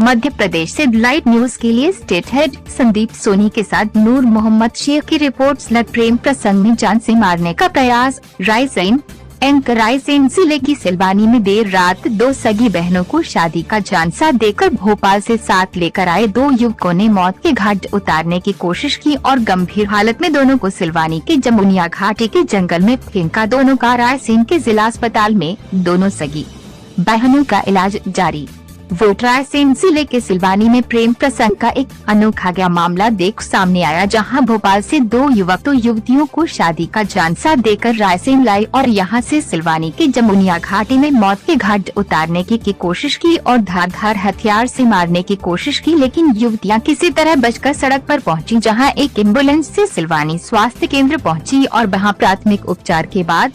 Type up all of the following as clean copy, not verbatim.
मध्य प्रदेश से live news के लिए स्टेट हेड संदीप सोनी के साथ नूर मोहम्मद शेख की रिपोर्ट। स्लग प्रेम प्रसंग में जान से मारने का प्रयास। रायसेन जिले की सिलवानी में देर रात दो सगी बहनों को शादी का झांसा देकर भोपाल से साथ लेकर आए दो युवकों ने मौत के घाट उतारने की कोशिश की और गंभीर हालत में दोनों को सिलवानी के जमुनिया घाटी के जंगल में फेंका। दोनों का रायसेन के जिला अस्पताल में, दोनों सगी बहनों का इलाज जारी। रायसेन जिले के सिलवानी में प्रेम प्रसंग का एक अनोखा गया मामला देख सामने आया, जहां भोपाल से दो युवक तो युवतियों को शादी का झांसा देकर रायसेन लाए और यहां से सिलवानी के जमुनिया घाटी में मौत के घाट उतारने की कोशिश की और धारदार हथियार से मारने की कोशिश की, लेकिन युवतियां किसी तरह बचकर सड़क पर पहुंची, जहां एक एम्बुलेंस से सिलवानी स्वास्थ्य केंद्र पहुंची और वहां प्राथमिक उपचार के बाद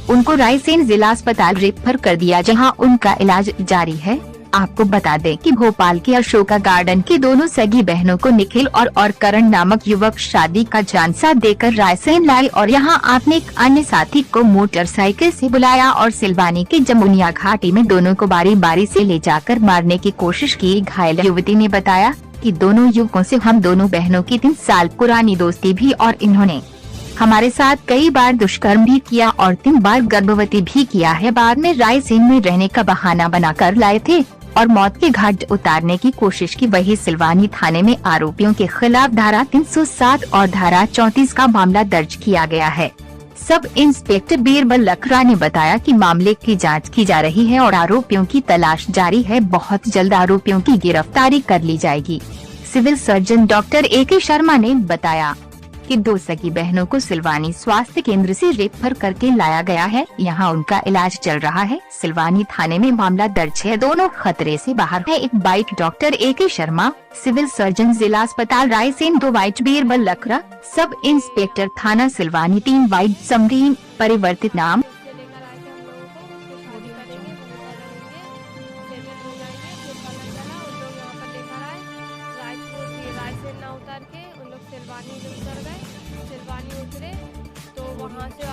उनको रायसेन जिला अस्पताल रेफर कर दिया, जहां उनका इलाज जारी है। आपको बता दें कि भोपाल के अशोका गार्डन की दोनों सगी बहनों को निखिल और करण नामक युवक शादी का झांसा देकर रायसेन लाए और यहां आपने एक अन्य साथी को मोटरसाइकिल से बुलाया और सिलवानी के जमुनिया घाटी में दोनों को बारी बारी से ले जाकर मारने की कोशिश की। घायल युवती ने बताया कि दोनों युवकों से हम दोनों बहनों की 3 साल पुरानी दोस्ती भी और इन्होंने हमारे साथ कई बार दुष्कर्म भी किया और 3 बार गर्भवती भी किया है। बाद में रायसेन में रहने का बहाना बनाकर लाए थे और मौत के घाट उतारने की कोशिश की। वही सिलवानी थाने में आरोपियों के खिलाफ धारा 307 और धारा 34 का मामला दर्ज किया गया है। सब इंस्पेक्टर बीरबल लखरा ने बताया कि मामले की जांच की जा रही है और आरोपियों की तलाश जारी है। बहुत जल्द आरोपियों की गिरफ्तारी कर ली जाएगी। Civil surgeon doctor AK Sharma ने बताया कि 2 सगी बहनों को सिलवानी स्वास्थ्य केंद्र से रेफर करके लाया गया है, यहां उनका इलाज चल रहा है। सिलवानी थाने में मामला दर्ज है, दोनों खतरे से बाहर है। 1 bite doctor AK Sharma, civil surgeon जिला अस्पताल Raisen. 2 bite Birbal लखरा, sub inspector थाना सिलवानी। 3 बाइट समरीन, परिवर्तित नाम। सिलवानी उतरे तो वहाँ से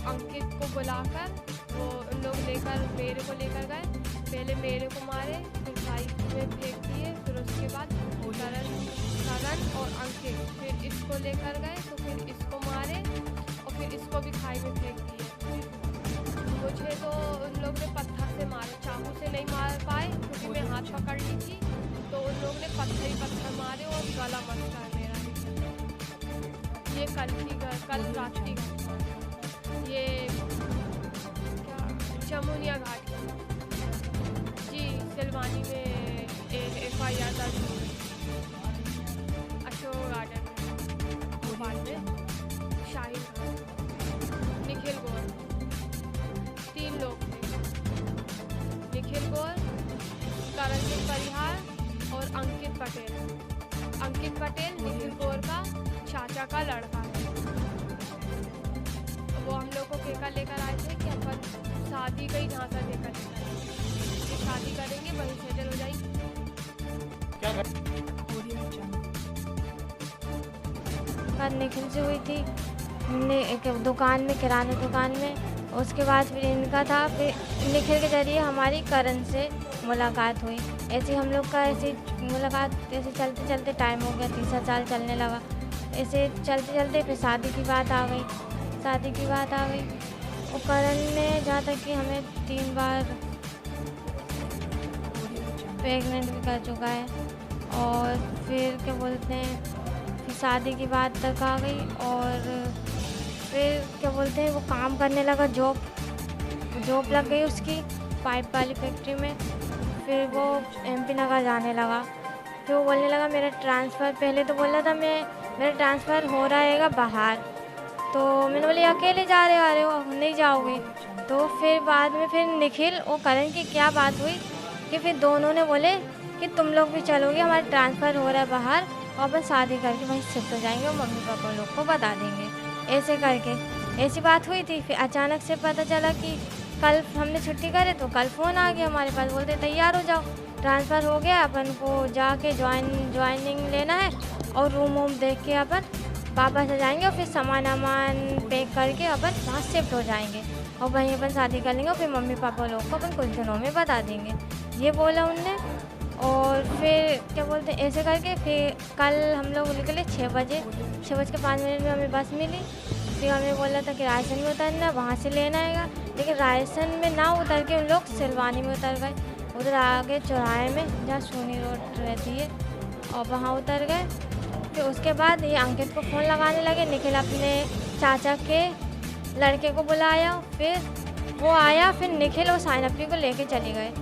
अंकित को बुलाकर वो उन लोग मेरे को लेकर गए। पहले मेरे को मारे, फिर साइड में फेंक दिए, फिर उसके बाद करण और अंकित, फिर इसको लेकर गए तो फिर इसको मारे और फिर इसको भी खाई में फेंक दिए। मुझे तो उन लोग ने पत्थर से मारे, चाकू से नहीं मार पाए क्योंकि मैं हाथ पकड़ ली थी, तो उन लोग ने पत्थर मारे और गला मचका है मेरा। ये कल रात की ये क्या जमुनिया घाट जी सिलवानी में FIR दर्ज हुई। अशोक गार्डन भोपाल में शाहीन खान, निखिल गौर, 3 लोग थे। निखिल गौर, करण सिंह परिहार और अंकित पटेल निखिल गौर का चाचा का लड़का है। तो वो हम लोग को केकर लेकर आए थे कि अपन शादी का ही झांसा देकर शादी करेंगे, वहीं सेटल हो जाएगी। बात निखिल से हुई थी, हमने एक दुकान में, किराना दुकान में। उसके बाद फिर इनका था, फिर निखिल के जरिए हमारी करण से मुलाकात हुई। ऐसे हम लोग का ऐसे मुलाकात ऐसे चलते चलते टाइम हो गया, 3 साल चलने लगा। ऐसे चलते चलते फिर शादी की बात आ गई और करण ने जहाँ तक कि हमें 3 बार प्रेग्नेंट भी कर चुका है और फिर क्या बोलते हैं, फिर शादी की बात तक आ गई और फिर क्या बोलते हैं वो काम करने लगा, जॉब लग गई उसकी पाइप वाली फैक्ट्री में। फिर वो MP नगर जाने लगा। फिर वो बोलने लगा मेरा ट्रांसफ़र, पहले तो बोला था मेरा ट्रांसफ़र हो रहेगा बाहर, तो मैंने बोली अकेले जा रहे हो नहीं जाओगे। तो फिर बाद में फिर निखिल और करण की क्या बात हुई कि फिर दोनों ने बोले कि तुम लोग भी चलोगे, हमारा ट्रांसफ़र हो रहा है बाहर और अपन शादी करके वहीं शिफ्ट हो जाएंगे और मम्मी पापा लोग को बता देंगे। ऐसे करके ऐसी बात हुई थी। फिर अचानक से पता चला कि कल हमने छुट्टी करे तो कल फ़ोन आ गया हमारे पास, बोलते तैयार हो जाओ, ट्रांसफ़र हो गया, अपन को जाके ज्वाइनिंग लेना है और रूम देख के अपन वापस आ जाएंगे और फिर सामान पैक करके अपन वहाँ शिफ्ट हो जाएंगे और वहीं अपन शादी कर लेंगे और फिर मम्मी पापा लोग को अपन कुछ दिनों में बता देंगे, ये बोला उनने। और फिर क्या बोलते हैं ऐसे करके फिर कल हम लोग निकले 6:05 में हमें बस मिली। फिर हमें बोला था कि रायसन में उतरना, वहाँ से लेना आएगा, लेकिन रायसन में ना उतर के उन लोग सिलवानी में उतर गए। उधर आगे चौराहे में जहाँ सोनी रोड रहती है और वहाँ उतर गए। फिर उसके बाद ये अंकित को फ़ोन लगाने लगे। निखिल अपने चाचा के लड़के को बुलाया, फिर वो आया, फिर निखिल और साइनप्री को लेके चले गए।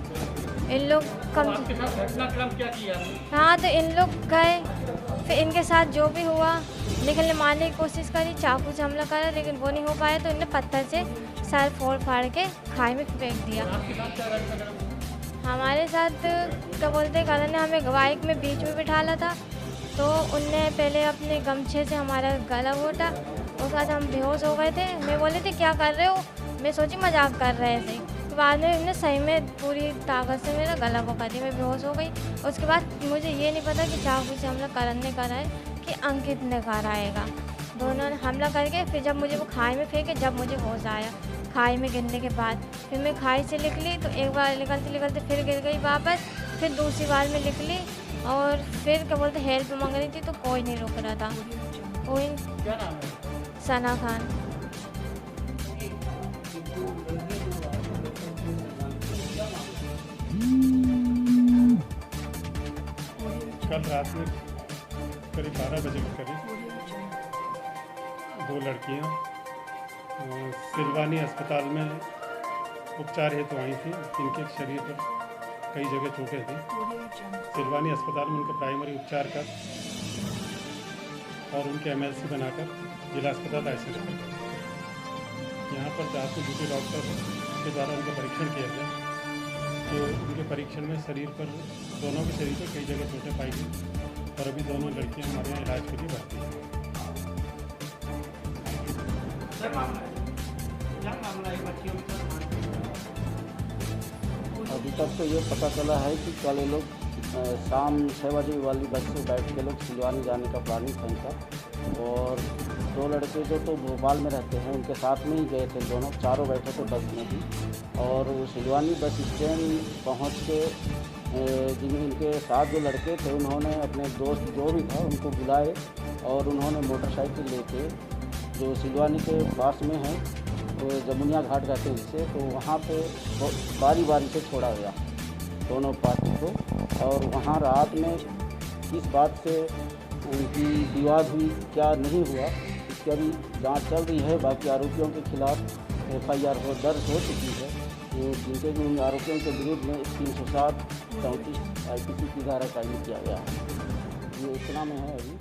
इन लोग घटनाक्रम क्या किया? हाँ, तो इन लोग गए, फिर इनके साथ जो भी हुआ, निखिल ने मारने की कोशिश करी, चाकू से हमला करा, लेकिन वो नहीं हो पाया, तो इन्हें पत्थर से सर फोड़ फाड़ के खाई में फेंक दिया। हमारे साथ क्या बोलते करण ने हमें बाइक में बीच में बिठाला था, तो उनने पहले अपने गमछे से हमारा गला घोटा। उसके बाद हम बेहोश हो गए थे। मैं बोले थे क्या कर रहे हो, मैं सोची मजाक कर रहे थे। तो बाद में उन्होंने सही में पूरी ताकत से मेरा गला पकड़ दिया, मैं बेहोश हो गई। उसके बाद मुझे ये नहीं पता कि चाकू से हमला करण ने करा है कि अंकित ने कराएगा। दोनों ने हमला करके फिर जब मुझे वो खाई में फेंके, जब मुझे होश आया खाई में गिरने के बाद, फिर मैं खाई से निकली तो एक बार निकलते निकलते फिर गिर गई वापस, फिर दूसरी बार में निकली और फिर क्या बोलते हेल्प मांग रही थी, तो कोई नहीं रोक रहा था। कोई क्या नाम है? सना खान। कल रात में करीब 12 बजे के करीब 2 लड़कियां सिलवानी अस्पताल में उपचार हेतु आई थी, जिनके शरीर पर कई जगह चोटें थी। सिलवानी अस्पताल में उनका प्राइमरी उपचार कर और उनके MLC बनाकर जिला अस्पताल रायसेन रखा गया। यहाँ पर जांच में ड्यूटी डॉक्टर के द्वारा उनका परीक्षण किया गया, तो उनके परीक्षण में शरीर पर, दोनों के शरीर पर कई जगह चोटें पाई गई और अभी दोनों लड़कियां हमारे यहाँ इलाज के लिए भर्ती हैं। अभी तक तो ये पता चला है कि कल ये लोग शाम 6 बजे वाली बस से बैठ के लोग सिलवानी जाने का प्लानिंग था इनका, और 2 लड़के जो तो भोपाल में रहते हैं उनके साथ में ही गए थे, दोनों चारों बैठे थे बस में ही। और वो सिलवानी बस स्टैंड पहुँच के जिनके साथ जो लड़के थे उन्होंने अपने दोस्त जो भी था उनको बुलाए और उन्होंने मोटरसाइकिल लेके जो सिलवानी के पास में है, तो जमुनिया घाट कहते हैं जिसे, तो वहाँ पे बारी बारी से छोड़ा गया दोनों पार्टी को। और वहाँ रात में किस बात से उनकी विवाद हुई, क्या नहीं हुआ, इसकी अभी जांच चल रही है। बाकी आरोपियों के खिलाफ FIR दर्ज हो चुकी है, जिनके भी उन आरोपियों के विरुद्ध में 307 34 IPC की धारा कायम किया गया है। ये इतना में है अभी।